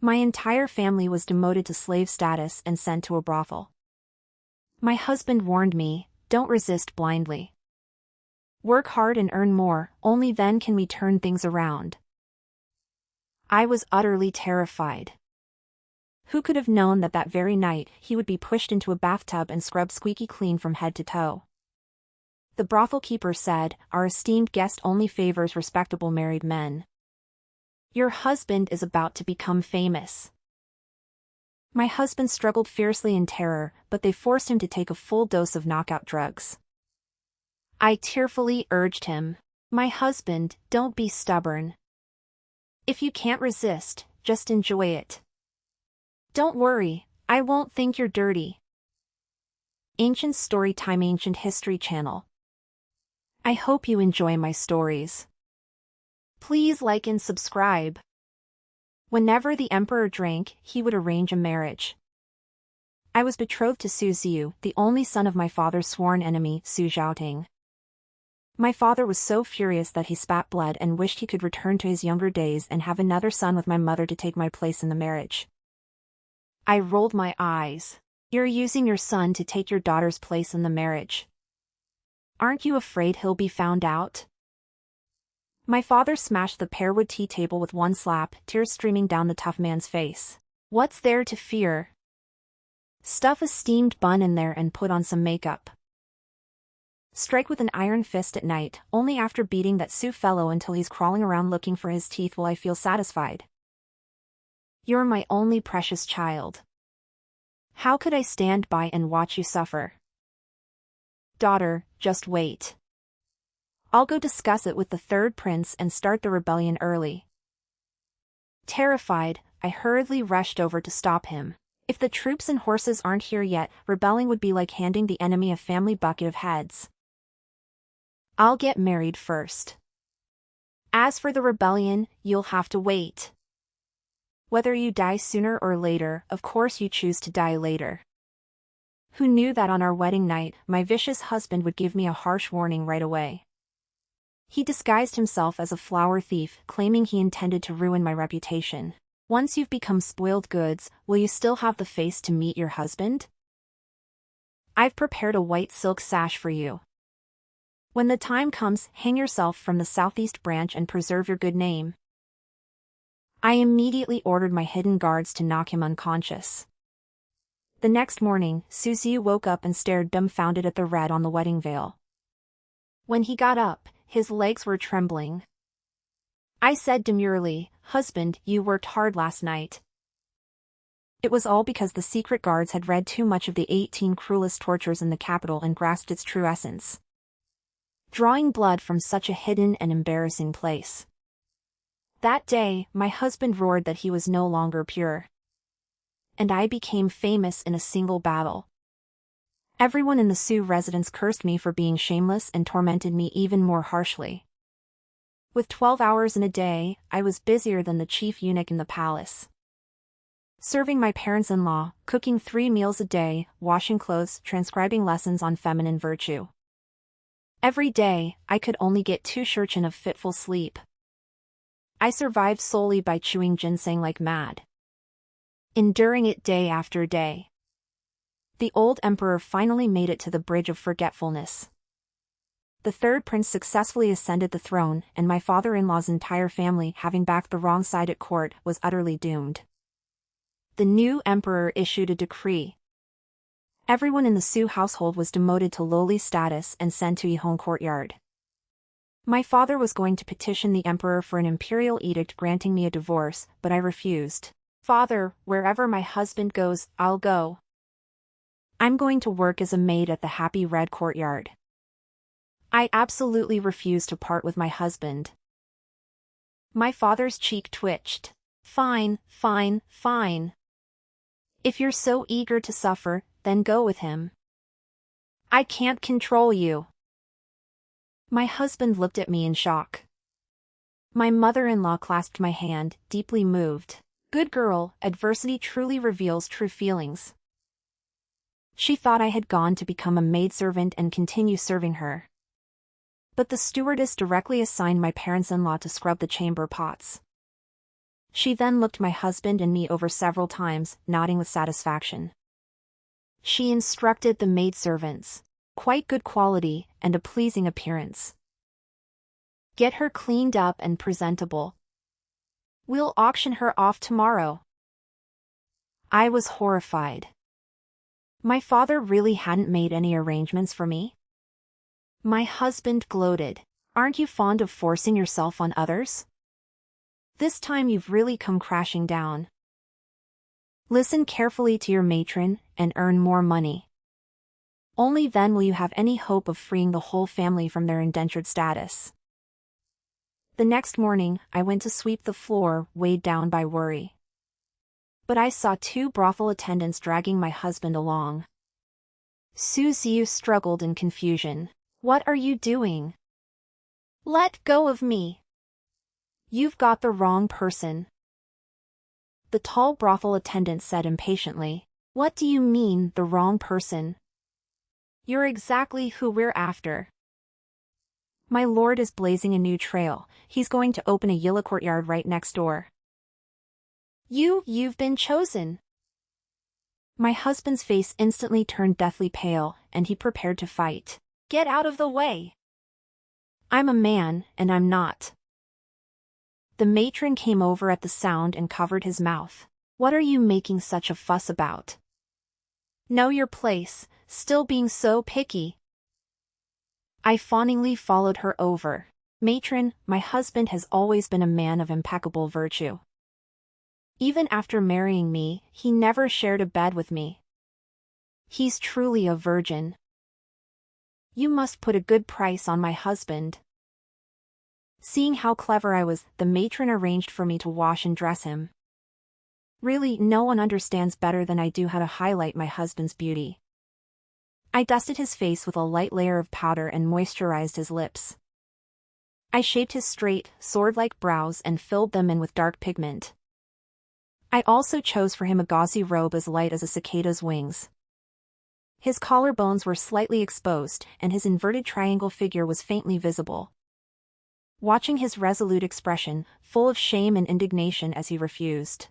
My entire family was demoted to slave status and sent to a brothel. My husband warned me, don't resist blindly. Work hard and earn more, only then can we turn things around. I was utterly terrified. Who could have known that very night he would be pushed into a bathtub and scrubbed squeaky clean from head to toe? The brothel keeper said, "Our esteemed guest only favors respectable married men. Your husband is about to become famous." My husband struggled fiercely in terror, but they forced him to take a full dose of knockout drugs. I tearfully urged him, "My husband, don't be stubborn. If you can't resist, just enjoy it. Don't worry, I won't think you're dirty." Ancient Storytime Ancient History Channel. I hope you enjoy my stories. Please like and subscribe. Whenever the emperor drank, he would arrange a marriage. I was betrothed to Su Xiu, the only son of my father's sworn enemy, Su Zhaoting. My father was so furious that he spat blood and wished he could return to his younger days and have another son with my mother to take my place in the marriage. I rolled my eyes. You're using your son to take your daughter's place in the marriage. Aren't you afraid he'll be found out? My father smashed the pearwood tea table with one slap, tears streaming down the tough man's face. What's there to fear? Stuff a steamed bun in there and put on some makeup. Strike with an iron fist at night, only after beating that Sioux fellow until he's crawling around looking for his teeth will I feel satisfied. You're my only precious child. How could I stand by and watch you suffer? Daughter, just wait. I'll go discuss it with the third prince and start the rebellion early. Terrified, I hurriedly rushed over to stop him. If the troops and horses aren't here yet, rebelling would be like handing the enemy a family bucket of heads. I'll get married first. As for the rebellion, you'll have to wait. Whether you die sooner or later, of course you choose to die later. Who knew that on our wedding night, my vicious husband would give me a harsh warning right away? He disguised himself as a flower thief, claiming he intended to ruin my reputation. Once you've become spoiled goods, will you still have the face to meet your husband? I've prepared a white silk sash for you. When the time comes, hang yourself from the southeast branch and preserve your good name. I immediately ordered my hidden guards to knock him unconscious. The next morning, Su Xiu woke up and stared dumbfounded at the red on the wedding veil. When he got up, his legs were trembling. I said demurely, "Husband, you worked hard last night." It was all because the secret guards had read too much of the 18 cruelest tortures in the capital and grasped its true essence. Drawing blood from such a hidden and embarrassing place. That day, my husband roared that he was no longer pure. And I became famous in a single battle. Everyone in the Sioux residence cursed me for being shameless and tormented me even more harshly. With 12 hours in a day, I was busier than the chief eunuch in the palace. Serving my parents-in-law, cooking 3 meals a day, washing clothes, transcribing lessons on feminine virtue. Every day, I could only get 2 shirtchen of fitful sleep. I survived solely by chewing ginseng like mad. Enduring it day after day. The old emperor finally made it to the bridge of forgetfulness. The third prince successfully ascended the throne, and my father-in-law's entire family, having backed the wrong side at court, was utterly doomed. The new emperor issued a decree. Everyone in the Sioux household was demoted to lowly status and sent to Yihong courtyard. My father was going to petition the emperor for an imperial edict granting me a divorce, but I refused. Father, wherever my husband goes, I'll go. I'm going to work as a maid at the Happy Red courtyard. I absolutely refuse to part with my husband. My father's cheek twitched. Fine, fine, fine. If you're so eager to suffer, then go with him. I can't control you. My husband looked at me in shock. My mother-in-law clasped my hand, deeply moved. Good girl, adversity truly reveals true feelings. She thought I had gone to become a maidservant and continue serving her. But the stewardess directly assigned my parents-in-law to scrub the chamber pots. She then looked my husband and me over several times, nodding with satisfaction. She instructed the maidservants. Quite good quality, and a pleasing appearance. Get her cleaned up and presentable. We'll auction her off tomorrow. I was horrified. My father really hadn't made any arrangements for me? My husband gloated. Aren't you fond of forcing yourself on others? This time you've really come crashing down. Listen carefully to your matron, and earn more money. Only then will you have any hope of freeing the whole family from their indentured status. The next morning, I went to sweep the floor, weighed down by worry. But I saw 2 brothel attendants dragging my husband along. Susie struggled in confusion. What are you doing? Let go of me. You've got the wrong person. The tall brothel attendant said impatiently. What do you mean, the wrong person? You're exactly who we're after. My lord is blazing a new trail. He's going to open a Yilla courtyard right next door. You've been chosen. My husband's face instantly turned deathly pale, and he prepared to fight. Get out of the way. I'm a man, and I'm not. The matron came over at the sound and covered his mouth. What are you making such a fuss about? Know your place, still being so picky. I fawningly followed her over. Matron, my husband has always been a man of impeccable virtue. Even after marrying me, he never shared a bed with me. He's truly a virgin. You must put a good price on my husband. Seeing how clever I was, the matron arranged for me to wash and dress him. Really, no one understands better than I do how to highlight my husband's beauty. I dusted his face with a light layer of powder and moisturized his lips. I shaped his straight, sword-like brows and filled them in with dark pigment. I also chose for him a gauzy robe as light as a cicada's wings. His collarbones were slightly exposed, and his inverted triangle figure was faintly visible. Watching his resolute expression, full of shame and indignation as he refused.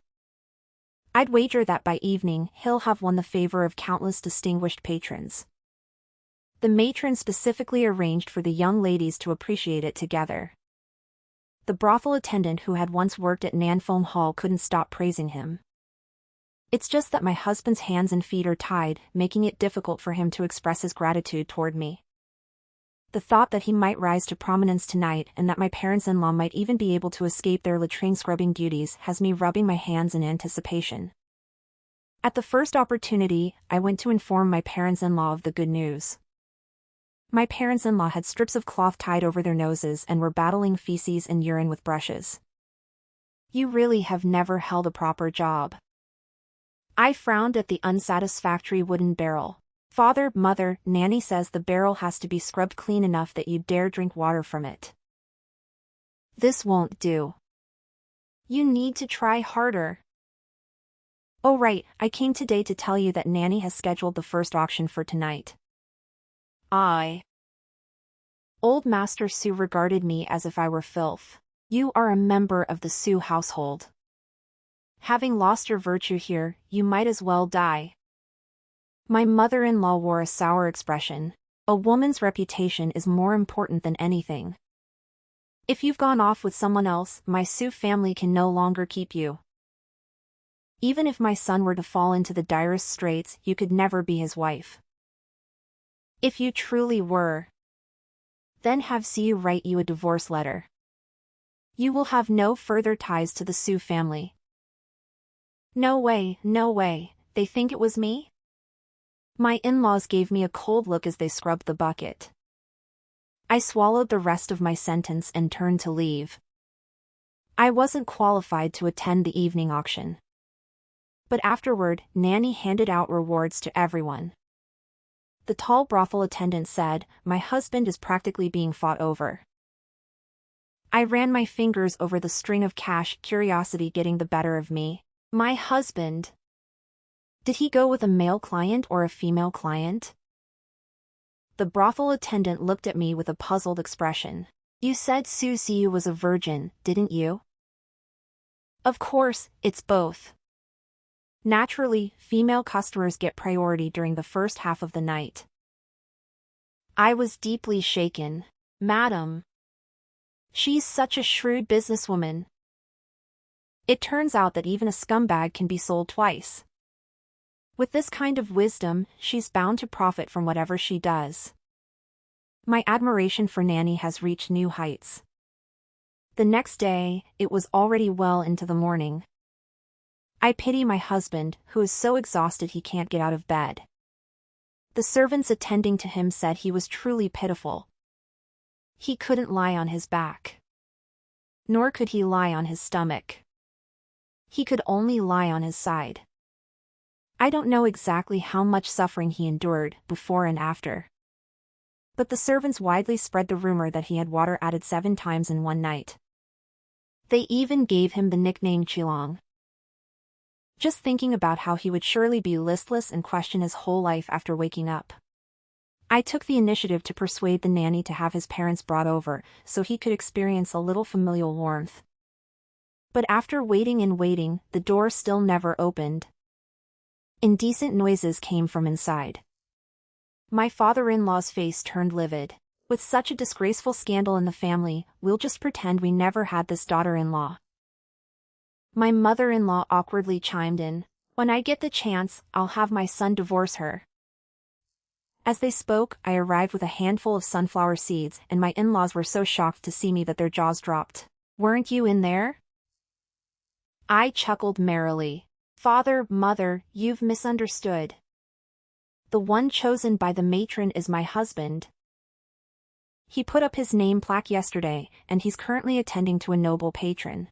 I'd wager that by evening he'll have won the favor of countless distinguished patrons. The matron specifically arranged for the young ladies to appreciate it together. The brothel attendant who had once worked at Nanfone Hall couldn't stop praising him. It's just that my husband's hands and feet are tied, making it difficult for him to express his gratitude toward me. The thought that he might rise to prominence tonight and that my parents-in-law might even be able to escape their latrine scrubbing duties has me rubbing my hands in anticipation. At the first opportunity, I went to inform my parents-in-law of the good news. My parents-in-law had strips of cloth tied over their noses and were battling feces and urine with brushes. You really have never held a proper job. I frowned at the unsatisfactory wooden barrel. Father, Mother, Nanny says the barrel has to be scrubbed clean enough that you dare drink water from it. This won't do. You need to try harder. Oh right, I came today to tell you that Nanny has scheduled the first auction for tonight. Old Master Sue regarded me as if I were filth. You are a member of the Sue household. Having lost your virtue here, you might as well die. My mother-in-law wore a sour expression. A woman's reputation is more important than anything. If you've gone off with someone else, my Sue family can no longer keep you. Even if my son were to fall into the direst straits, you could never be his wife. If you truly were, then have Sue write you a divorce letter. You will have no further ties to the Sue family. No way, they think it was me? My in-laws gave me a cold look as they scrubbed the bucket. I swallowed the rest of my sentence and turned to leave. I wasn't qualified to attend the evening auction. But afterward, Nanny handed out rewards to everyone. The tall brothel attendant said, "My husband is practically being fought over." I ran my fingers over the string of cash, curiosity getting the better of me. My husband. Did he go with a male client or a female client? The brothel attendant looked at me with a puzzled expression. You said Susie was a virgin, didn't you? Of course, it's both. Naturally, female customers get priority during the first half of the night. I was deeply shaken. Madam. She's such a shrewd businesswoman. It turns out that even a scumbag can be sold twice. With this kind of wisdom, she's bound to profit from whatever she does. My admiration for Nanny has reached new heights. The next day, it was already well into the morning. I pity my husband, who is so exhausted he can't get out of bed. The servants attending to him said he was truly pitiful. He couldn't lie on his back. Nor could he lie on his stomach. He could only lie on his side. I don't know exactly how much suffering he endured before and after. But the servants widely spread the rumor that he had water added 7 times in one night. They even gave him the nickname Chilong. Just thinking about how he would surely be listless and question his whole life after waking up. I took the initiative to persuade the nanny to have his parents brought over, so he could experience a little familial warmth. But after waiting and waiting, the door still never opened. Indecent noises came from inside. My father-in-law's face turned livid. With such a disgraceful scandal in the family, we'll just pretend we never had this daughter-in-law. My mother-in-law awkwardly chimed in, "When I get the chance, I'll have my son divorce her." As they spoke, I arrived with a handful of sunflower seeds, and my in-laws were so shocked to see me that their jaws dropped. "Weren't you in there?" I chuckled merrily. "Father, mother, you've misunderstood. The one chosen by the matron is my husband. He put up his name plaque yesterday, and he's currently attending to a noble patron.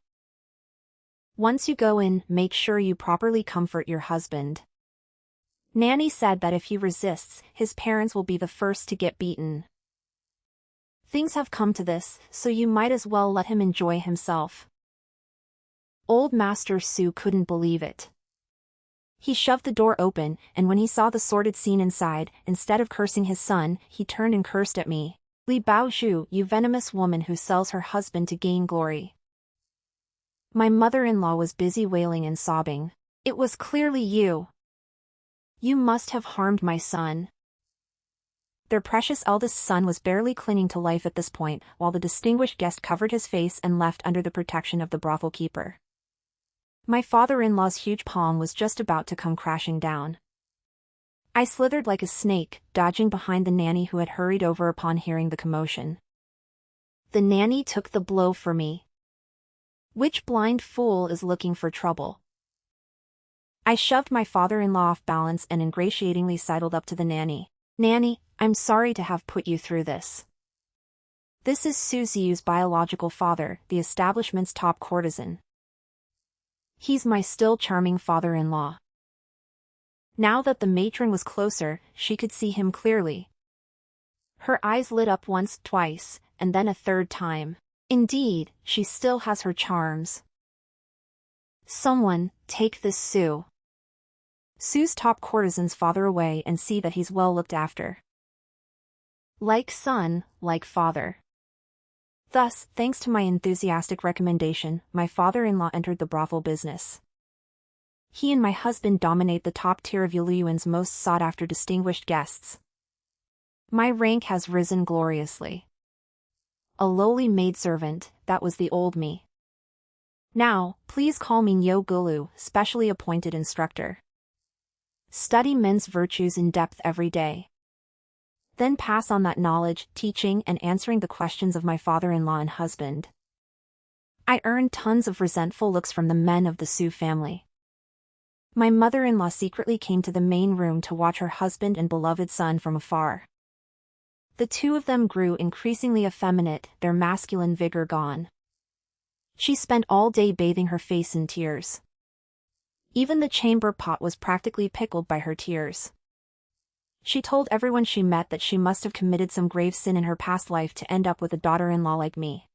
Once you go in, make sure you properly comfort your husband. Nanny said that if he resists, his parents will be the first to get beaten. Things have come to this, so you might as well let him enjoy himself." Old Master Su couldn't believe it. He shoved the door open, and when he saw the sordid scene inside, instead of cursing his son, he turned and cursed at me. "Li Baozhu, you venomous woman who sells her husband to gain glory." My mother-in-law was busy wailing and sobbing. "It was clearly you. You must have harmed my son." Their precious eldest son was barely clinging to life at this point, while the distinguished guest covered his face and left under the protection of the brothel keeper. My father-in-law's huge palm was just about to come crashing down. I slithered like a snake, dodging behind the nanny who had hurried over upon hearing the commotion. The nanny took the blow for me. Which blind fool is looking for trouble? I shoved my father-in-law off balance and ingratiatingly sidled up to the nanny. "Nanny, I'm sorry to have put you through this. This is Su Ziyu's biological father, the establishment's top courtesan. He's my still charming father-in-law." Now that the matron was closer, she could see him clearly. Her eyes lit up once, twice, and then a third time. Indeed, she still has her charms. "Someone, take this Su's top courtesan's father away and see that he's well looked after. Like son, like father." Thus, thanks to my enthusiastic recommendation, my father-in-law entered the brothel business. He and my husband dominate the top tier of Yuliyuan's most sought-after distinguished guests. My rank has risen gloriously. A lowly maidservant, that was the old me. Now, please call me Nyo Gulu, specially appointed instructor. Study men's virtues in depth every day. Then pass on that knowledge, teaching and answering the questions of my father-in-law and husband. I earned tons of resentful looks from the men of the Su family. My mother-in-law secretly came to the main room to watch her husband and beloved son from afar. The two of them grew increasingly effeminate, their masculine vigor gone. She spent all day bathing her face in tears. Even the chamber pot was practically pickled by her tears. She told everyone she met that she must have committed some grave sin in her past life to end up with a daughter-in-law like me.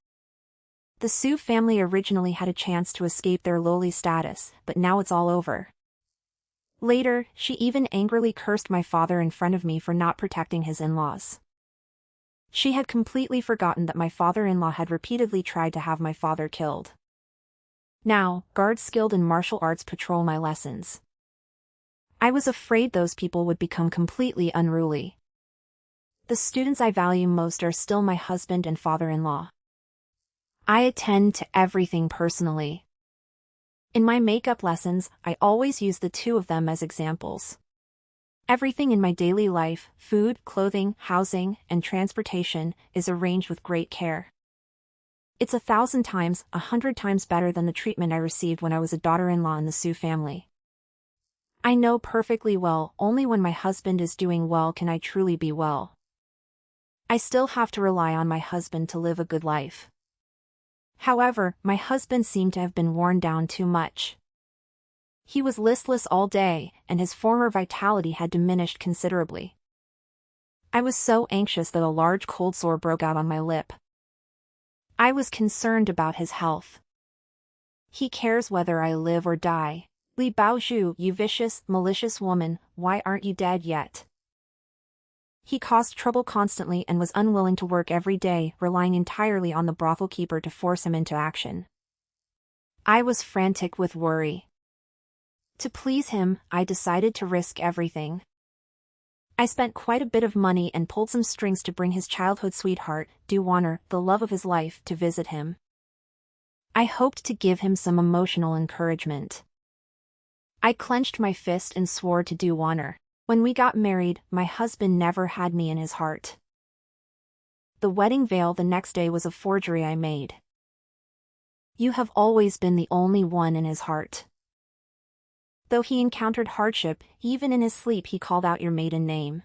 The Su family originally had a chance to escape their lowly status, but now it's all over. Later, she even angrily cursed my father in front of me for not protecting his in-laws. She had completely forgotten that my father-in-law had repeatedly tried to have my father killed. Now, guards skilled in martial arts patrol my lessons. I was afraid those people would become completely unruly. The students I value most are still my husband and father-in-law. I attend to everything personally. In my makeup lessons, I always use the two of them as examples. Everything in my daily life, food, clothing, housing, and transportation, is arranged with great care. It's 1,000 times, 100 times better than the treatment I received when I was a daughter-in-law in the Sioux family. I know perfectly well, only when my husband is doing well can I truly be well. I still have to rely on my husband to live a good life. However, my husband seemed to have been worn down too much. He was listless all day, and his former vitality had diminished considerably. I was so anxious that a large cold sore broke out on my lip. I was concerned about his health. He cares whether I live or die. Li Baozhu, you vicious, malicious woman, why aren't you dead yet? He caused trouble constantly and was unwilling to work every day, relying entirely on the brothel keeper to force him into action. I was frantic with worry. To please him, I decided to risk everything. I spent quite a bit of money and pulled some strings to bring his childhood sweetheart, Du Wanner, the love of his life, to visit him. I hoped to give him some emotional encouragement. I clenched my fist and swore to Du Wanner. When we got married, my husband never had me in his heart. The wedding veil the next day was a forgery I made. You have always been the only one in his heart. Though he encountered hardship, even in his sleep he called out your maiden name.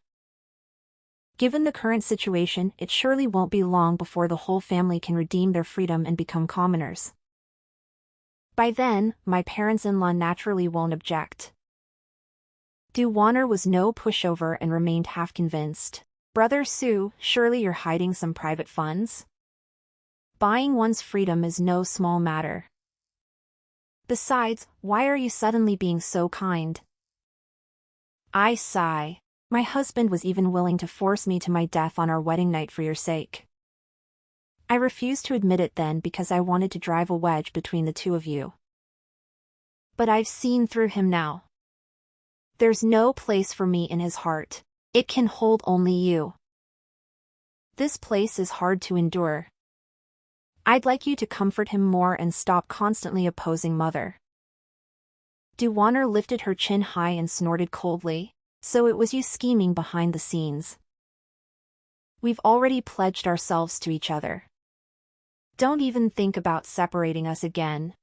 Given the current situation, it surely won't be long before the whole family can redeem their freedom and become commoners. By then, my parents-in-law naturally won't object. Du Wanner was no pushover and remained half convinced. Brother Sue, surely you're hiding some private funds? Buying one's freedom is no small matter. Besides, why are you suddenly being so kind? I sigh. My husband was even willing to force me to my death on our wedding night for your sake. I refused to admit it then because I wanted to drive a wedge between the two of you. But I've seen through him now. There's no place for me in his heart. It can hold only you. This place is hard to endure. I'd like you to comfort him more and stop constantly opposing Mother. Du Wanner lifted her chin high and snorted coldly. So it was you scheming behind the scenes. We've already pledged ourselves to each other. Don't even think about separating us again.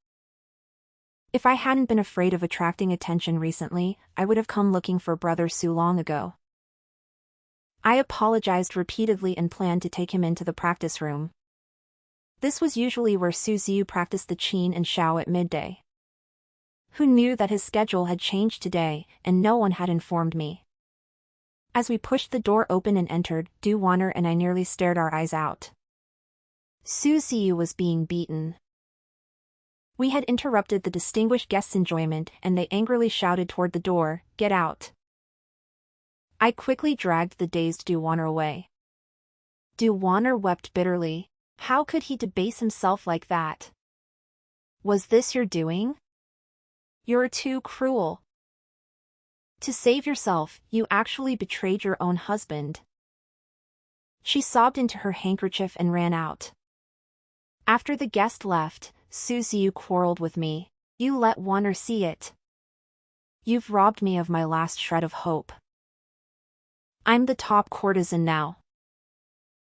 If I hadn't been afraid of attracting attention recently, I would have come looking for Brother Sue long ago. I apologized repeatedly and planned to take him into the practice room. This was usually where Su Ziyu practiced the Qin and Shao at midday. Who knew that his schedule had changed today, and no one had informed me. As we pushed the door open and entered, Du Wanner and I nearly stared our eyes out. Su Ziyu was being beaten. We had interrupted the distinguished guest's enjoyment and they angrily shouted toward the door, "Get out!" I quickly dragged the dazed Du Wanner away. Du Wanner wept bitterly. How could he debase himself like that? Was this your doing? You're too cruel. To save yourself, you actually betrayed your own husband. She sobbed into her handkerchief and ran out. After the guest left, Su Ziyu quarreled with me. You let Wanner see it. You've robbed me of my last shred of hope. I'm the top courtesan now.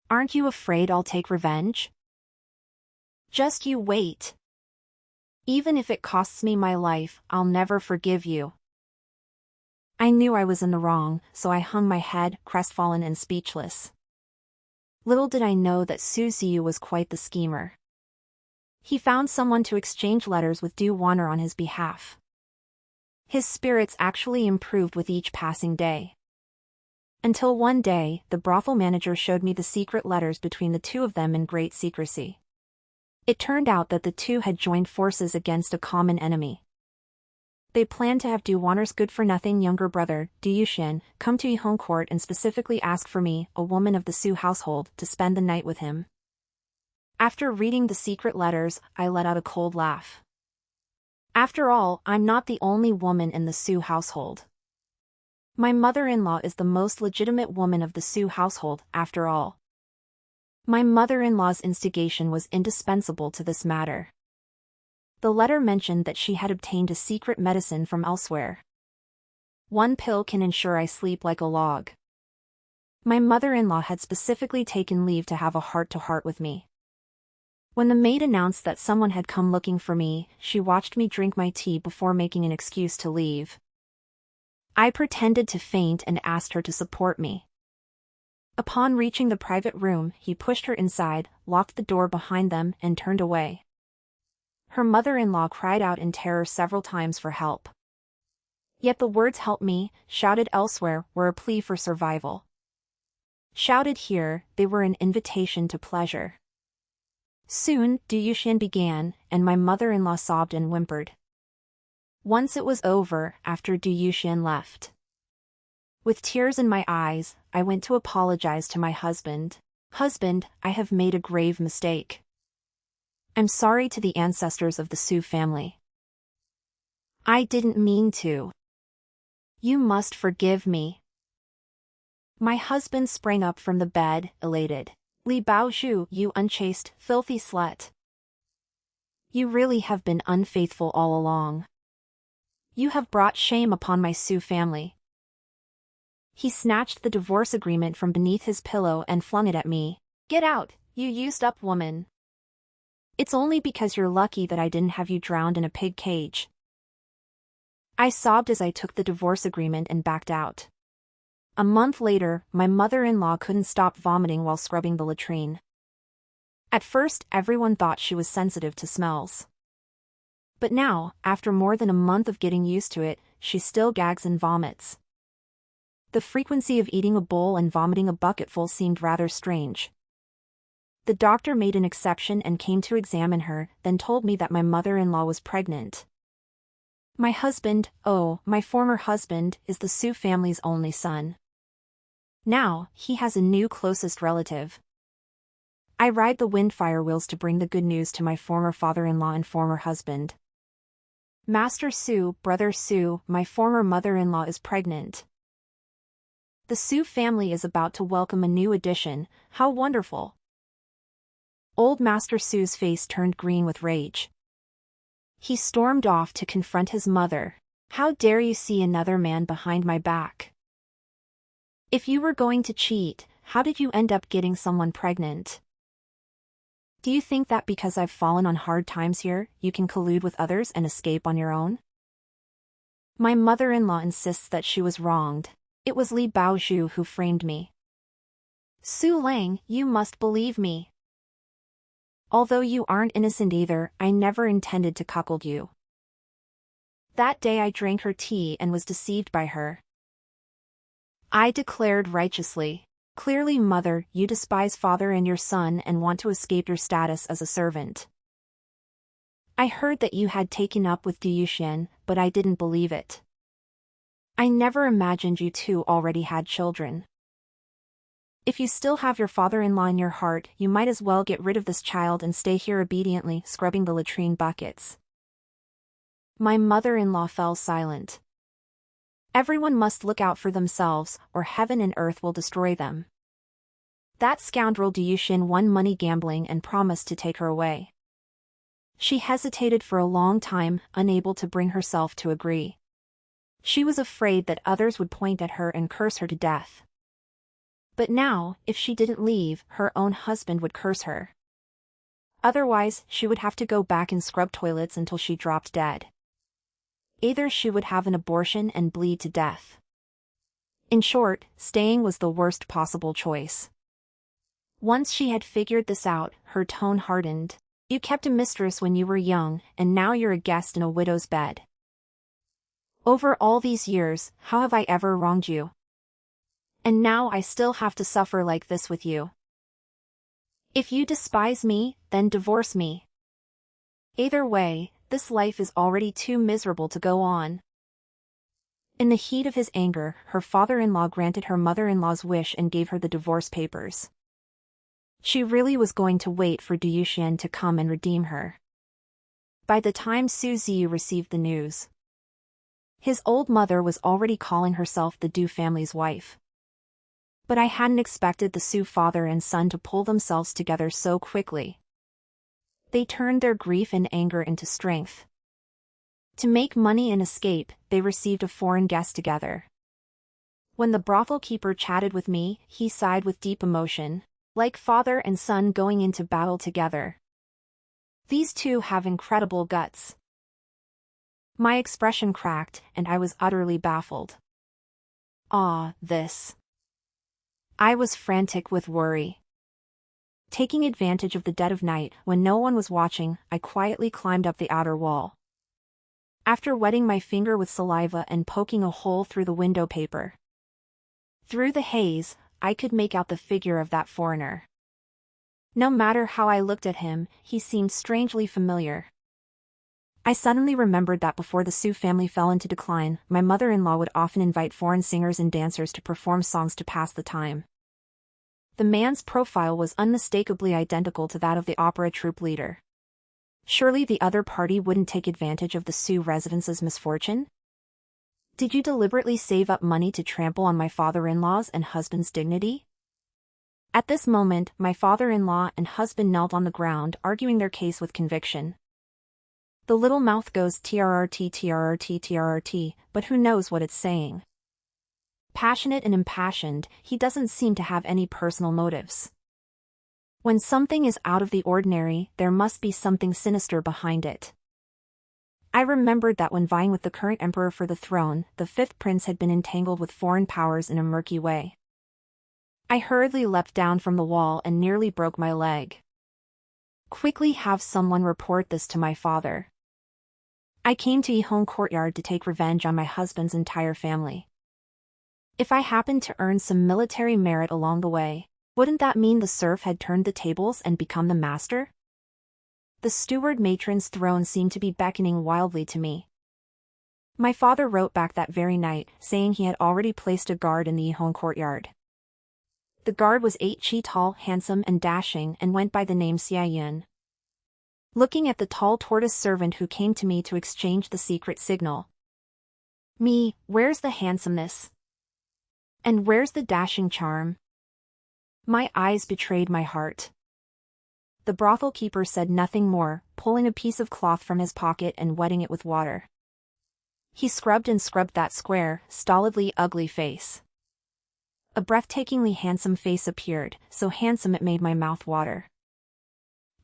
Aren't you afraid I'll take revenge? Just you wait. Even if it costs me my life, I'll never forgive you. I knew I was in the wrong, so I hung my head, crestfallen and speechless. Little did I know that Su Ziyu was quite the schemer. He found someone to exchange letters with Du Wanner on his behalf. His spirits actually improved with each passing day. Until one day, the brothel manager showed me the secret letters between the two of them in great secrecy. It turned out that the two had joined forces against a common enemy. They planned to have Du Wanner's good-for-nothing younger brother, Du Yuxian, come to Yihong Court and specifically ask for me, a woman of the Su household, to spend the night with him. After reading the secret letters, I let out a cold laugh. After all, I'm not the only woman in the Sue household. My mother-in-law is the most legitimate woman of the Sue household, after all. My mother-in-law's instigation was indispensable to this matter. The letter mentioned that she had obtained a secret medicine from elsewhere. One pill can ensure I sleep like a log. My mother-in-law had specifically taken leave to have a heart-to-heart with me. When the maid announced that someone had come looking for me, she watched me drink my tea before making an excuse to leave. I pretended to faint and asked her to support me. Upon reaching the private room, he pushed her inside, locked the door behind them, and turned away. Her mother-in-law cried out in terror several times for help. Yet the words "help me," shouted elsewhere, were a plea for survival. Shouted here, they were an invitation to pleasure. Soon, Duyushan began, and my mother-in-law sobbed and whimpered. Once it was over, after Duyushan left. With tears in my eyes, I went to apologize to my husband. Husband, I have made a grave mistake. I'm sorry to the ancestors of the Sue family. I didn't mean to. You must forgive me. My husband sprang up from the bed, elated. Li Baozhu, you unchaste, filthy slut. You really have been unfaithful all along. You have brought shame upon my Sue family. He snatched the divorce agreement from beneath his pillow and flung it at me. Get out, you used-up woman. It's only because you're lucky that I didn't have you drowned in a pig cage. I sobbed as I took the divorce agreement and backed out. A month later, my mother-in-law couldn't stop vomiting while scrubbing the latrine. At first, everyone thought she was sensitive to smells. But now, after more than a month of getting used to it, she still gags and vomits. The frequency of eating a bowl and vomiting a bucketful seemed rather strange. The doctor made an exception and came to examine her, then told me that my mother-in-law was pregnant. My husband, oh, my former husband, is the Sue family's only son. Now, he has a new closest relative. I ride the windfire wheels to bring the good news to my former father-in-law and former husband. Master Sue, Brother Sue, my former mother-in-law is pregnant. The Sue family is about to welcome a new addition. How wonderful! Old Master Sue's face turned green with rage. He stormed off to confront his mother. How dare you see another man behind my back? If you were going to cheat, how did you end up getting someone pregnant? Do you think that because I've fallen on hard times here, you can collude with others and escape on your own? My mother-in-law insists that she was wronged. It was Li Baozhu who framed me. Su Lang, you must believe me. Although you aren't innocent either, I never intended to cuckold you. That day I drank her tea and was deceived by her. I declared righteously. Clearly, mother, you despise father and your son and want to escape your status as a servant. I heard that you had taken up with Duyushan, but I didn't believe it. I never imagined you two already had children. If you still have your father-in-law in your heart, you might as well get rid of this child and stay here obediently, scrubbing the latrine buckets. My mother-in-law fell silent. Everyone must look out for themselves, or heaven and earth will destroy them. That scoundrel Duyushan won money gambling and promised to take her away. She hesitated for a long time, unable to bring herself to agree. She was afraid that others would point at her and curse her to death. But now, if she didn't leave, her own husband would curse her. Otherwise, she would have to go back and scrub toilets until she dropped dead. Either she would have an abortion and bleed to death. In short, staying was the worst possible choice. Once she had figured this out, her tone hardened. You kept a mistress when you were young, and now you're a guest in a widow's bed. Over all these years, how have I ever wronged you? And now I still have to suffer like this with you. If you despise me, then divorce me. Either way, this life is already too miserable to go on. In the heat of his anger, her father-in-law granted her mother-in-law's wish and gave her the divorce papers. She really was going to wait for Duyushan to come and redeem her. By the time Su Ziyu received the news, his old mother was already calling herself the Du family's wife. But I hadn't expected the Su father and son to pull themselves together so quickly. They turned their grief and anger into strength. To make money and escape, they received a foreign guest together. When the brothel keeper chatted with me, he sighed with deep emotion, like father and son going into battle together. These two have incredible guts. My expression cracked, and I was utterly baffled. This. I was frantic with worry. Taking advantage of the dead of night, when no one was watching, I quietly climbed up the outer wall. After wetting my finger with saliva and poking a hole through the window paper, through the haze, I could make out the figure of that foreigner. No matter how I looked at him, he seemed strangely familiar. I suddenly remembered that before the Su family fell into decline, my mother-in-law would often invite foreign singers and dancers to perform songs to pass the time. The man's profile was unmistakably identical to that of the opera troupe leader. Surely the other party wouldn't take advantage of the Su residents' misfortune? Did you deliberately save up money to trample on my father-in-law's and husband's dignity? At this moment, my father-in-law and husband knelt on the ground, arguing their case with conviction. The little mouth goes TRRT TRRT TRRT, but who knows what it's saying. Passionate and impassioned, he doesn't seem to have any personal motives. When something is out of the ordinary, there must be something sinister behind it. I remembered that when vying with the current emperor for the throne, the fifth prince had been entangled with foreign powers in a murky way. I hurriedly leapt down from the wall and nearly broke my leg. Quickly have someone report this to my father. I came to Yihong courtyard to take revenge on my husband's entire family. If I happened to earn some military merit along the way, wouldn't that mean the serf had turned the tables and become the master? The steward matron's throne seemed to be beckoning wildly to me. My father wrote back that very night, saying he had already placed a guard in the Yihong courtyard. The guard was 8 feet tall, handsome and dashing, and went by the name Xia Yun. Looking at the tall tortoise servant who came to me to exchange the secret signal. Me, where's the handsomeness? And where's the dashing charm? My eyes betrayed my heart. The brothel keeper said nothing more, pulling a piece of cloth from his pocket and wetting it with water. He scrubbed and scrubbed that square, stolidly ugly face. A breathtakingly handsome face appeared, so handsome it made my mouth water.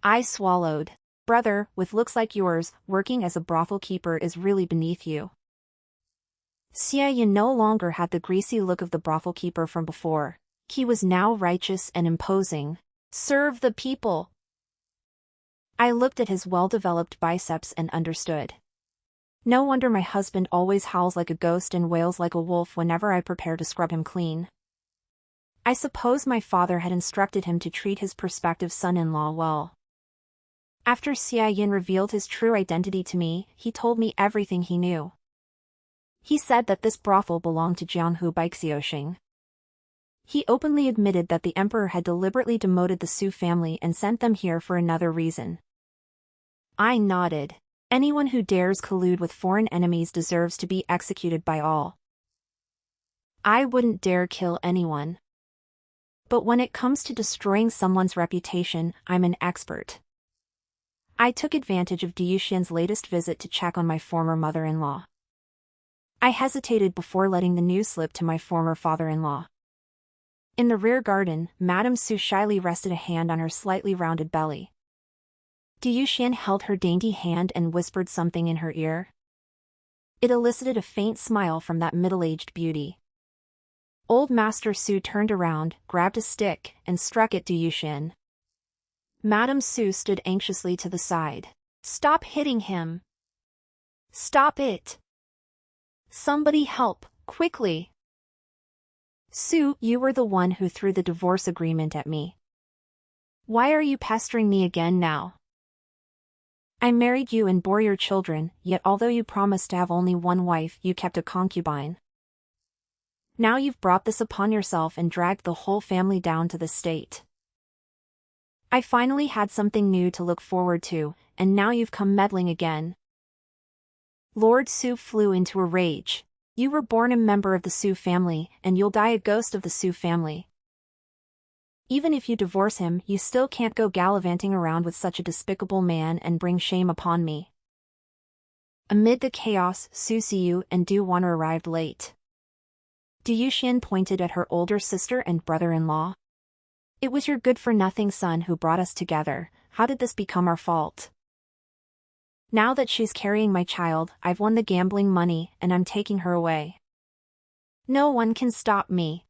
I swallowed. Brother, with looks like yours, working as a brothel keeper is really beneath you. Xia Yun no longer had the greasy look of the brothel keeper from before. He was now righteous and imposing. Serve the people. I looked at his well-developed biceps and understood. No wonder my husband always howls like a ghost and wails like a wolf whenever I prepare to scrub him clean. I suppose my father had instructed him to treat his prospective son-in-law well. After Xia Yin revealed his true identity to me, he told me everything he knew. He said that this brothel belonged to Jianghu Baixiuxing. He openly admitted that the emperor had deliberately demoted the Su family and sent them here for another reason. I nodded. Anyone who dares collude with foreign enemies deserves to be executed by all. I wouldn't dare kill anyone. But when it comes to destroying someone's reputation, I'm an expert. I took advantage of Du Xian's latest visit to check on my former mother-in-law. I hesitated before letting the news slip to my former father-in-law. In the rear garden, Madame Su shyly rested a hand on her slightly rounded belly. Du Xian held her dainty hand and whispered something in her ear. It elicited a faint smile from that middle-aged beauty. Old Master Su turned around, grabbed a stick, and struck at Du Xian. Madame Su stood anxiously to the side. Stop hitting him! Stop it! Somebody help, quickly! Su, you were the one who threw the divorce agreement at me. Why are you pestering me again now? I married you and bore your children, yet although you promised to have only one wife, you kept a concubine. Now you've brought this upon yourself and dragged the whole family down to this state. I finally had something new to look forward to, and now you've come meddling again. Lord Su flew into a rage. You were born a member of the Su family, and you'll die a ghost of the Su family. Even if you divorce him, you still can't go gallivanting around with such a despicable man and bring shame upon me. Amid the chaos, Su Siyu and Du Wan'er arrived late. Du Yuxian pointed at her older sister and brother-in-law. It was your good-for-nothing son who brought us together. How did this become our fault? Now that she's carrying my child, I've won the gambling money, and I'm taking her away. No one can stop me.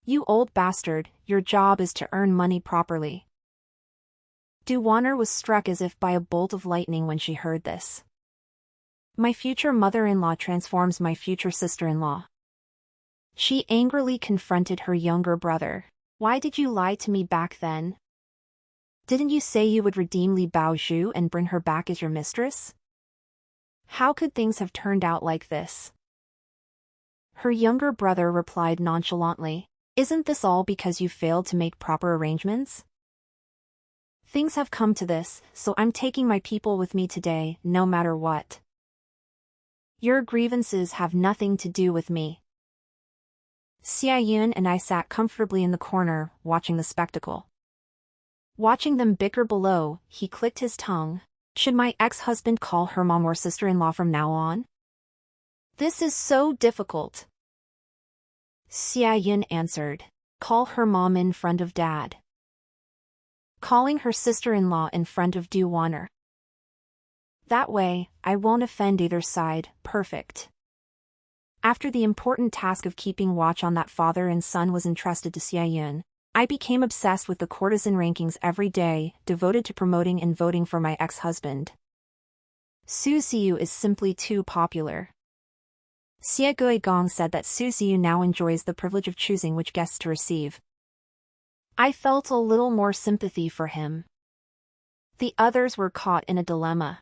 You old bastard, your job is to earn money properly. Du Wan'er was struck as if by a bolt of lightning when she heard this. My future mother-in-law transforms my future sister-in-law. She angrily confronted her younger brother. Why did you lie to me back then? Didn't you say you would redeem Li Baozhu and bring her back as your mistress? How could things have turned out like this? Her younger brother replied nonchalantly, Isn't this all because you failed to make proper arrangements? Things have come to this, so I'm taking my people with me today, no matter what. Your grievances have nothing to do with me. Xia Yun and I sat comfortably in the corner, watching the spectacle. Watching them bicker below, he clicked his tongue. Should my ex-husband call her mom or sister-in-law from now on? This is so difficult. Xia Yun answered. Call her mom in front of dad. Calling her sister-in-law in front of Du Wan'er. That way, I won't offend either side. Perfect. After the important task of keeping watch on that father and son was entrusted to Xia Yun, I became obsessed with the courtesan rankings every day, devoted to promoting and voting for my ex-husband. Su Siyu is simply too popular. Xie Guigong said that Su Siyu now enjoys the privilege of choosing which guests to receive. I felt a little more sympathy for him. The others were caught in a dilemma.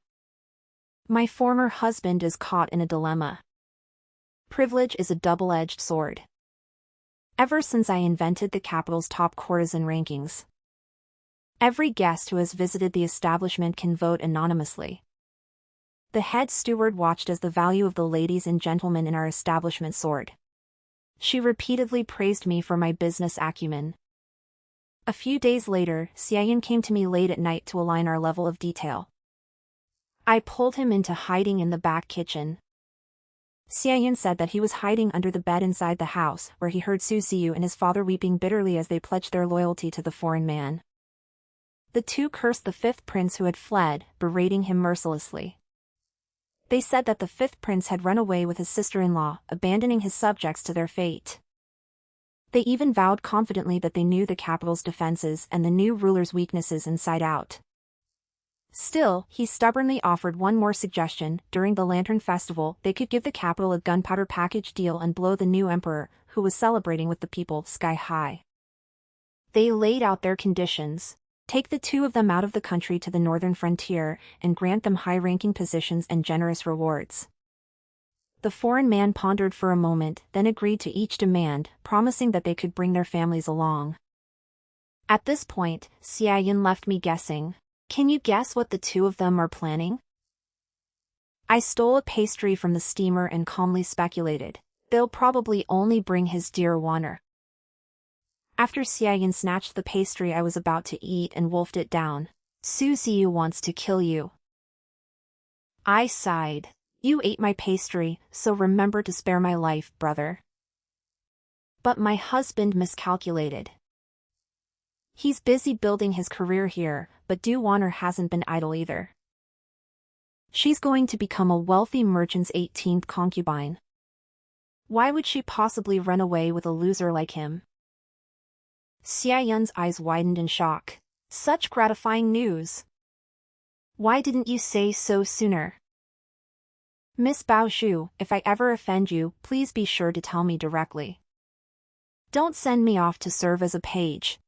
My former husband is caught in a dilemma. Privilege is a double-edged sword. Ever since I invented the capital's top courtesan rankings, every guest who has visited the establishment can vote anonymously. The head steward watched as the value of the ladies and gentlemen in our establishment soared. She repeatedly praised me for my business acumen. A few days later, Xia Yun came to me late at night to align our level of detail. I pulled him into hiding in the back kitchen. Xia Yun said that he was hiding under the bed inside the house, where he heard Su Siyu and his father weeping bitterly as they pledged their loyalty to the foreign man. The two cursed the fifth prince who had fled, berating him mercilessly. They said that the fifth prince had run away with his sister-in-law, abandoning his subjects to their fate. They even vowed confidently that they knew the capital's defenses and the new ruler's weaknesses inside out. Still, he stubbornly offered one more suggestion. During the Lantern Festival, they could give the capital a gunpowder package deal and blow the new emperor, who was celebrating with the people, sky high. They laid out their conditions. Take the two of them out of the country to the northern frontier, and grant them high-ranking positions and generous rewards. The foreign man pondered for a moment, then agreed to each demand, promising that they could bring their families along. At this point, Xia Yun left me guessing. Can you guess what the two of them are planning? I stole a pastry from the steamer and calmly speculated. They'll probably only bring his dear Wan'er. After Xia Yun snatched the pastry I was about to eat and wolfed it down. Su Siyu wants to kill you. I sighed. You ate my pastry, so remember to spare my life, brother. But my husband miscalculated. He's busy building his career here, but Du Wan'er hasn't been idle either. She's going to become a wealthy merchant's 18th concubine. Why would she possibly run away with a loser like him? Xia Yun's eyes widened in shock. Such gratifying news. Why didn't you say so sooner? Miss Baozhu, if I ever offend you, please be sure to tell me directly. Don't send me off to serve as a page.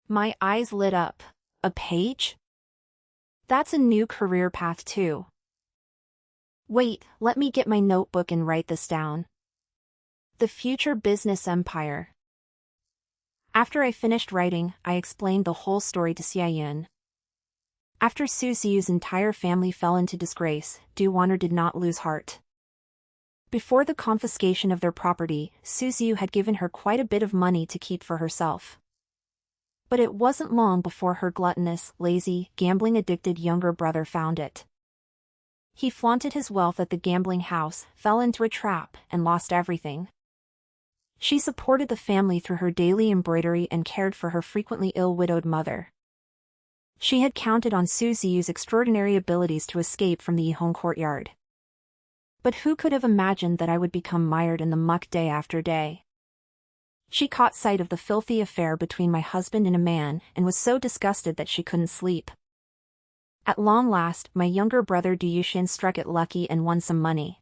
My eyes lit up. A page? That's a new career path too. Wait, let me get my notebook and write this down. The future business empire. After I finished writing, I explained the whole story to Xiaoyun. After Su Ziyu's entire family fell into disgrace, Du Wan'er did not lose heart. Before the confiscation of their property, Su Ziyu had given her quite a bit of money to keep for herself. But it wasn't long before her gluttonous, lazy, gambling-addicted younger brother found it. He flaunted his wealth at the gambling house, fell into a trap, and lost everything. She supported the family through her daily embroidery and cared for her frequently ill widowed mother. She had counted on Su Ziyu's extraordinary abilities to escape from the Yihong courtyard. But who could have imagined that I would become mired in the muck day after day? She caught sight of the filthy affair between my husband and a man and was so disgusted that she couldn't sleep. At long last, my younger brother Du Yuxian struck it lucky and won some money.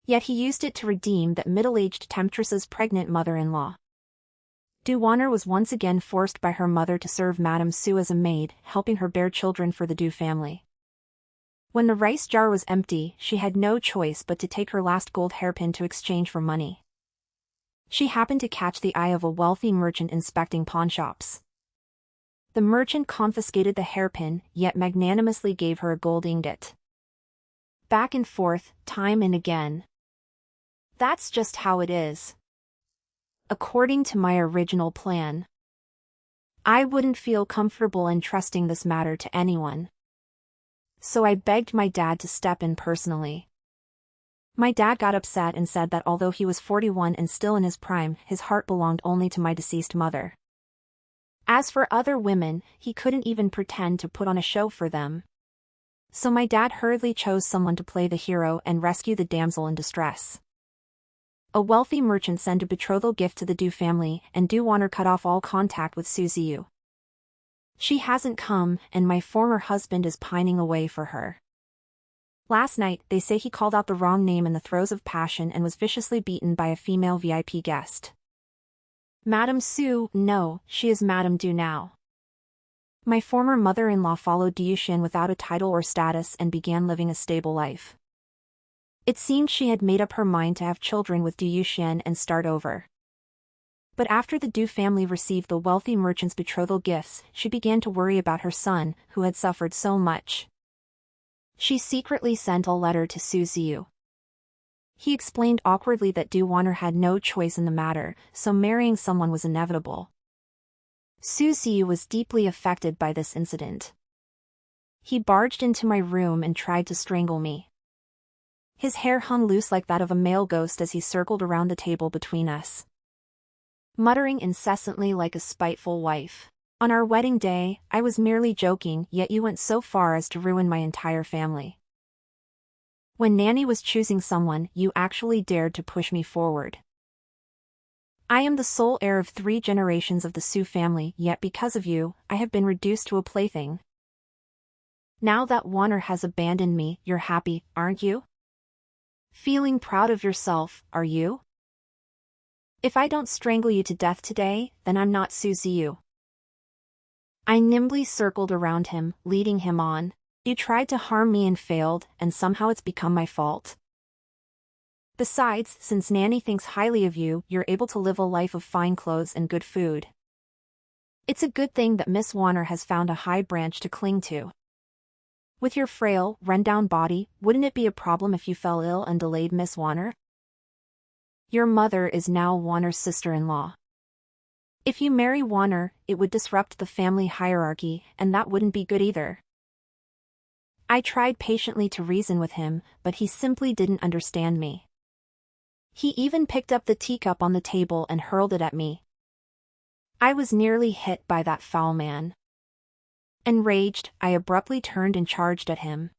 Yet he used it to redeem that middle-aged temptress's pregnant mother-in-law. Du Wan'er was once again forced by her mother to serve Madame Su as a maid, helping her bear children for the Du family. When the rice jar was empty, she had no choice but to take her last gold hairpin to exchange for money. She happened to catch the eye of a wealthy merchant inspecting pawnshops. The merchant confiscated the hairpin, yet magnanimously gave her a gold ingot. Back and forth, time and again. That's just how it is. According to my original plan, I wouldn't feel comfortable entrusting this matter to anyone. So I begged my dad to step in personally. My dad got upset and said that although he was 41 and still in his prime, his heart belonged only to my deceased mother. As for other women, he couldn't even pretend to put on a show for them. So my dad hurriedly chose someone to play the hero and rescue the damsel in distress. A wealthy merchant sent a betrothal gift to the Du family, and Du Wan'er cut off all contact with Su Ziyu. She hasn't come, and my former husband is pining away for her. Last night, they say he called out the wrong name in the throes of passion and was viciously beaten by a female VIP guest. Madame Su, no, she is Madame Du now. My former mother-in-law followed Du Yuxian without a title or status and began living a stable life. It seemed she had made up her mind to have children with Du Yuxian and start over. But after the Du family received the wealthy merchant's betrothal gifts, she began to worry about her son, who had suffered so much. She secretly sent a letter to Su Ziyu. He explained awkwardly that Du Wan'er had no choice in the matter, so marrying someone was inevitable. Su Ziyu was deeply affected by this incident. He barged into my room and tried to strangle me. His hair hung loose like that of a male ghost as he circled around the table between us, muttering incessantly like a spiteful wife. On our wedding day, I was merely joking, yet you went so far as to ruin my entire family. When Nanny was choosing someone, you actually dared to push me forward. I am the sole heir of 3 generations of the Su family, yet because of you, I have been reduced to a plaything. Now that Wan'er has abandoned me, you're happy, aren't you? Feeling proud of yourself, are you? If I don't strangle you to death today, then I'm not Su Ziyu. I nimbly circled around him, leading him on. You tried to harm me and failed, and somehow it's become my fault. Besides, since Nanny thinks highly of you, you're able to live a life of fine clothes and good food. It's a good thing that Miss Wan'er has found a high branch to cling to. With your frail, run-down body, wouldn't it be a problem if you fell ill and delayed Miss Wan'er? Your mother is now Wan'er's sister-in-law. If you marry Wan'er, it would disrupt the family hierarchy, and that wouldn't be good either. I tried patiently to reason with him, but he simply didn't understand me. He even picked up the teacup on the table and hurled it at me. I was nearly hit by that foul man. Enraged, I abruptly turned and charged at him.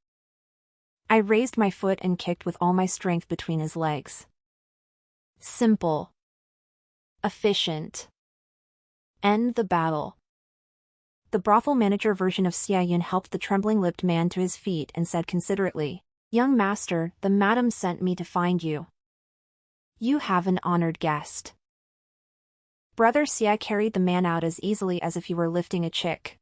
I raised my foot and kicked with all my strength between his legs. Simple. Efficient. End the battle. The brothel manager version of Xiaoyun helped the trembling-lipped man to his feet and said considerately, "Young master, the madam sent me to find you. You have an honored guest." Brother Xia carried the man out as easily as if he were lifting a chick.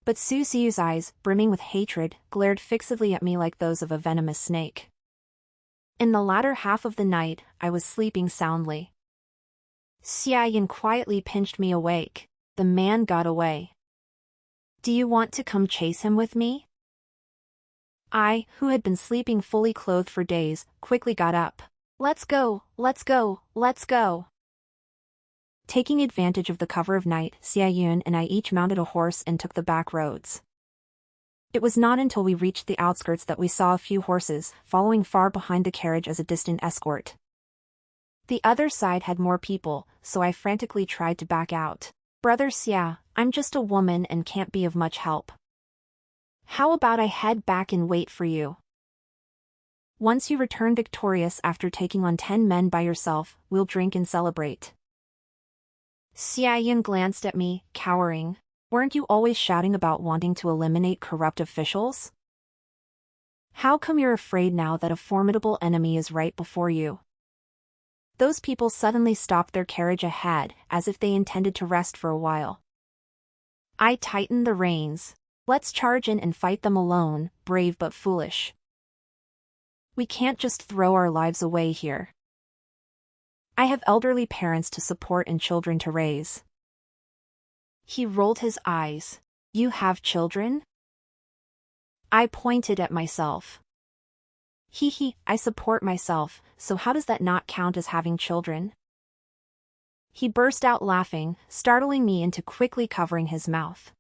But Su Ziyu's eyes, brimming with hatred, glared fixedly at me like those of a venomous snake. In the latter half of the night, I was sleeping soundly. Xiaoyan quietly pinched me awake. The man got away. Do you want to come chase him with me? I, who had been sleeping fully clothed for days, quickly got up. Let's go, let's go, let's go. Taking advantage of the cover of night, Xiaoyan and I each mounted a horse and took the back roads. It was not until we reached the outskirts that we saw a few horses, following far behind the carriage as a distant escort. The other side had more people, so I frantically tried to back out. Brother Xia, I'm just a woman and can't be of much help. How about I head back and wait for you? Once you return victorious after taking on 10 men by yourself, we'll drink and celebrate. Xiaoyan glanced at me, cowering. Weren't you always shouting about wanting to eliminate corrupt officials? How come you're afraid now that a formidable enemy is right before you? Those people suddenly stopped their carriage ahead, as if they intended to rest for a while. I tightened the reins. Let's charge in and fight them alone, brave but foolish. We can't just throw our lives away here. I have elderly parents to support and children to raise. He rolled his eyes. You have children? I pointed at myself. I support myself, so how does that not count as having children? He burst out laughing, startling me into quickly covering his mouth.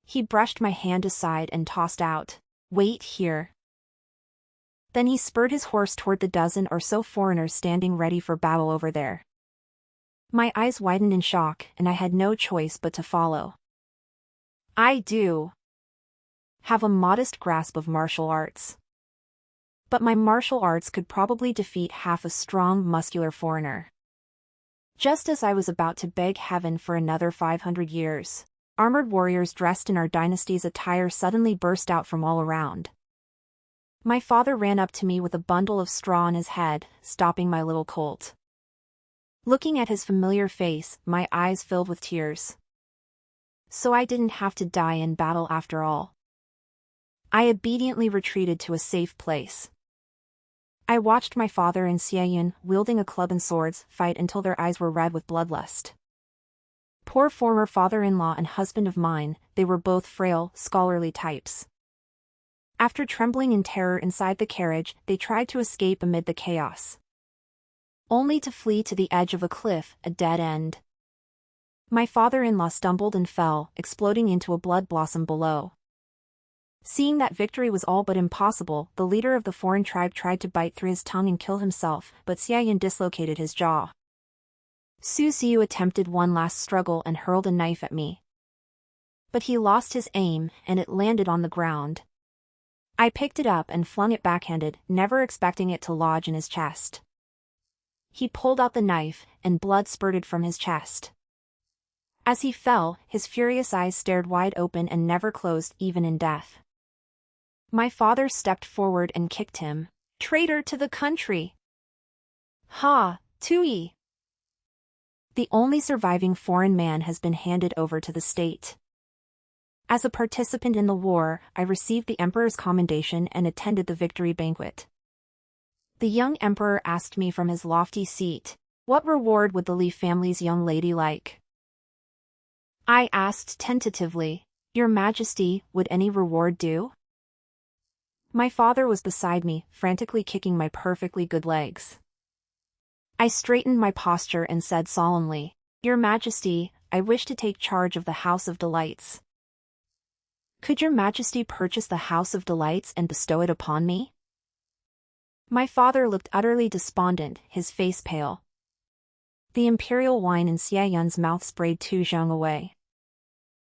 He brushed my hand aside and tossed out, "Wait here." Then he spurred his horse toward the dozen or so foreigners standing ready for battle over there. My eyes widened in shock, and I had no choice but to follow. I do have a modest grasp of martial arts. But my martial arts could probably defeat half a strong, muscular foreigner. Just as I was about to beg heaven for another 500 years, armored warriors dressed in our dynasty's attire suddenly burst out from all around. My father ran up to me with a bundle of straw on his head, stopping my little colt. Looking at his familiar face, my eyes filled with tears. So I didn't have to die in battle after all. I obediently retreated to a safe place. I watched my father and Xiaoyan, wielding a club and swords, fight until their eyes were red with bloodlust. Poor former father-in-law and husband of mine, they were both frail, scholarly types. After trembling in terror inside the carriage, they tried to escape amid the chaos, only to flee to the edge of a cliff, a dead end. My father-in-law stumbled and fell, exploding into a blood blossom below. Seeing that victory was all but impossible, the leader of the foreign tribe tried to bite through his tongue and kill himself, but Xiaoyan dislocated his jaw. Su Xiu attempted one last struggle and hurled a knife at me. But he lost his aim, and it landed on the ground. I picked it up and flung it backhanded, never expecting it to lodge in his chest. He pulled out the knife, and blood spurted from his chest. As he fell, his furious eyes stared wide open and never closed even in death. My father stepped forward and kicked him. Traitor to the country! Ha, Tui! The only surviving foreign man has been handed over to the state. As a participant in the war, I received the emperor's commendation and attended the victory banquet. The young emperor asked me from his lofty seat, "What reward would the Li family's young lady like?" I asked tentatively, "Your Majesty, would any reward do?" My father was beside me, frantically kicking my perfectly good legs. I straightened my posture and said solemnly, "Your Majesty, I wish to take charge of the House of Delights." "Could your Majesty purchase the House of Delights and bestow it upon me?" My father looked utterly despondent, his face pale. The imperial wine in Xiaoyan's mouth sprayed Tu Zheng away.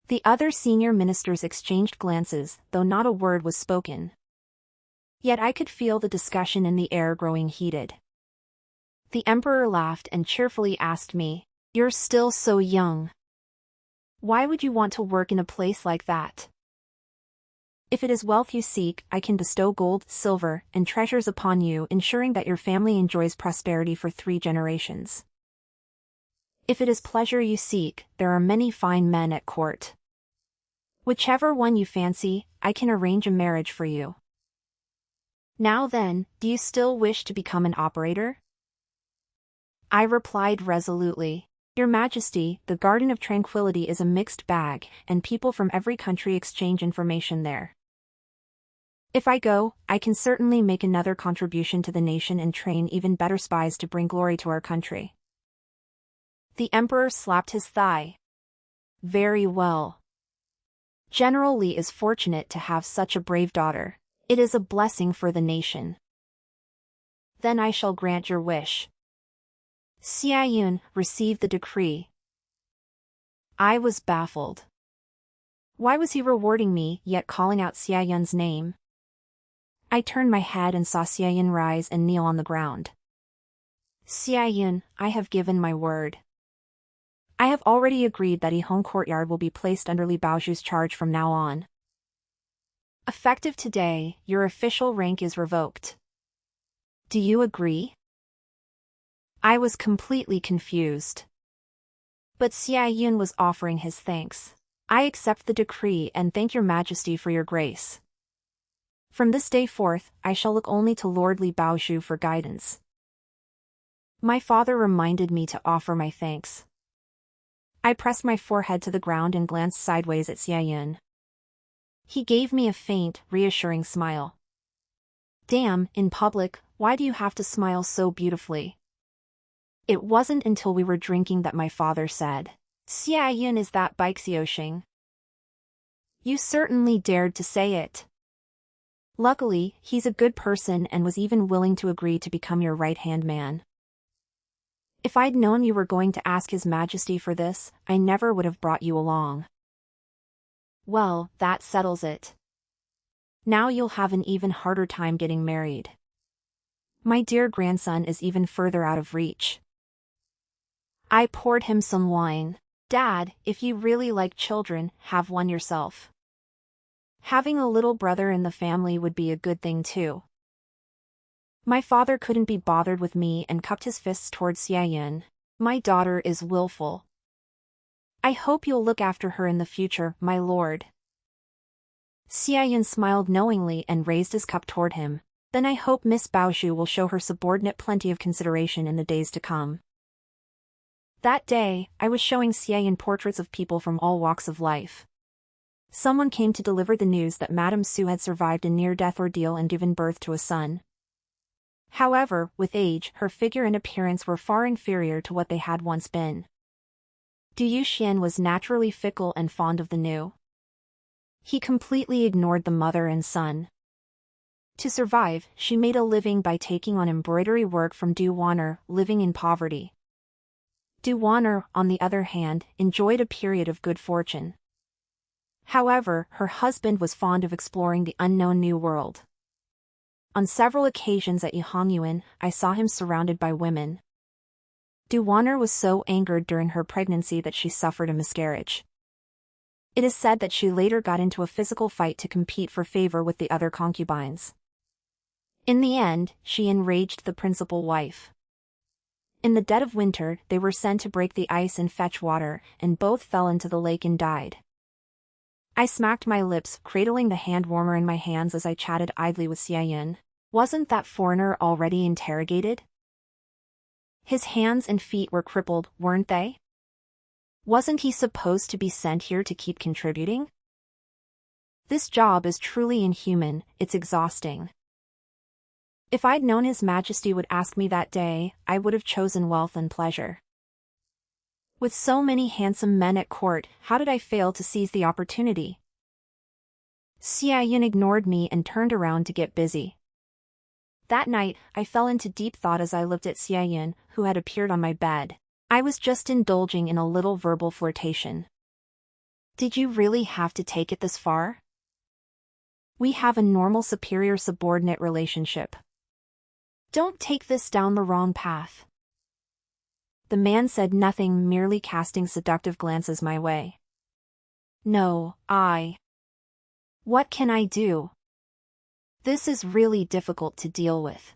The other senior ministers exchanged glances, though not a word was spoken. Yet I could feel the discussion in the air growing heated. The emperor laughed and cheerfully asked me, "You're still so young. Why would you want to work in a place like that? If it is wealth you seek, I can bestow gold, silver, and treasures upon you, ensuring that your family enjoys prosperity for 3 generations. If it is pleasure you seek, there are many fine men at court. Whichever one you fancy, I can arrange a marriage for you. Now then, do you still wish to become an operator?" I replied resolutely. Your Majesty, the Garden of Tranquility is a mixed bag, and people from every country exchange information there. If I go, I can certainly make another contribution to the nation and train even better spies to bring glory to our country. The Emperor slapped his thigh. Very well. General Li is fortunate to have such a brave daughter. It is a blessing for the nation. Then I shall grant your wish. Xia Yun received the decree. I was baffled. Why was he rewarding me, yet calling out Xia Yun's name? I turned my head and saw Xia Yun rise and kneel on the ground. Xia Yun, I have given my word. I have already agreed that Yihong Courtyard will be placed under Li Baozhu's charge from now on. Effective today, your official rank is revoked. Do you agree? I was completely confused. But Xia Yun was offering his thanks. I accept the decree and thank your Majesty for your grace. From this day forth, I shall look only to Lord Li Baozhu for guidance. My father reminded me to offer my thanks. I pressed my forehead to the ground and glanced sideways at Xia Yun. He gave me a faint, reassuring smile. Damn, in public, why do you have to smile so beautifully? It wasn't until we were drinking that my father said, Xia Yun, is that Baixiuxing? You certainly dared to say it. Luckily, he's a good person and was even willing to agree to become your right-hand man. If I'd known you were going to ask His Majesty for this, I never would have brought you along. Well, that settles it. Now you'll have an even harder time getting married. My dear grandson is even further out of reach. I poured him some wine. Dad, if you really like children, have one yourself. Having a little brother in the family would be a good thing too. My father couldn't be bothered with me and cupped his fists towards Xia Yun. My daughter is willful. I hope you'll look after her in the future, my lord. Xia Yun smiled knowingly and raised his cup toward him. Then I hope Miss Baozhu will show her subordinate plenty of consideration in the days to come. That day, I was showing Xia Yun portraits of people from all walks of life. Someone came to deliver the news that Madame Su had survived a near-death ordeal and given birth to a son. However, with age, her figure and appearance were far inferior to what they had once been. Du Yuxian was naturally fickle and fond of the new. He completely ignored the mother and son. To survive, she made a living by taking on embroidery work from Du Wanner, living in poverty. Du Wanner, on the other hand, enjoyed a period of good fortune. However, her husband was fond of exploring the unknown new world. On several occasions at Yihangyuan, I saw him surrounded by women. Du Wanner was so angered during her pregnancy that she suffered a miscarriage. It is said that she later got into a physical fight to compete for favor with the other concubines. In the end, she enraged the principal wife. In the dead of winter, they were sent to break the ice and fetch water, and both fell into the lake and died. I smacked my lips, cradling the hand warmer in my hands as I chatted idly with Xia Yun. Wasn't that foreigner already interrogated? His hands and feet were crippled, weren't they? Wasn't he supposed to be sent here to keep contributing? This job is truly inhuman, it's exhausting. If I'd known His Majesty would ask me that day, I would have chosen wealth and pleasure. With so many handsome men at court, how did I fail to seize the opportunity? Xia Yun ignored me and turned around to get busy. That night, I fell into deep thought as I looked at Xia Yun, who had appeared on my bed. I was just indulging in a little verbal flirtation. Did you really have to take it this far? We have a normal superior-subordinate relationship. Don't take this down the wrong path. The man said nothing, merely casting seductive glances my way. No, what can I do? This is really difficult to deal with.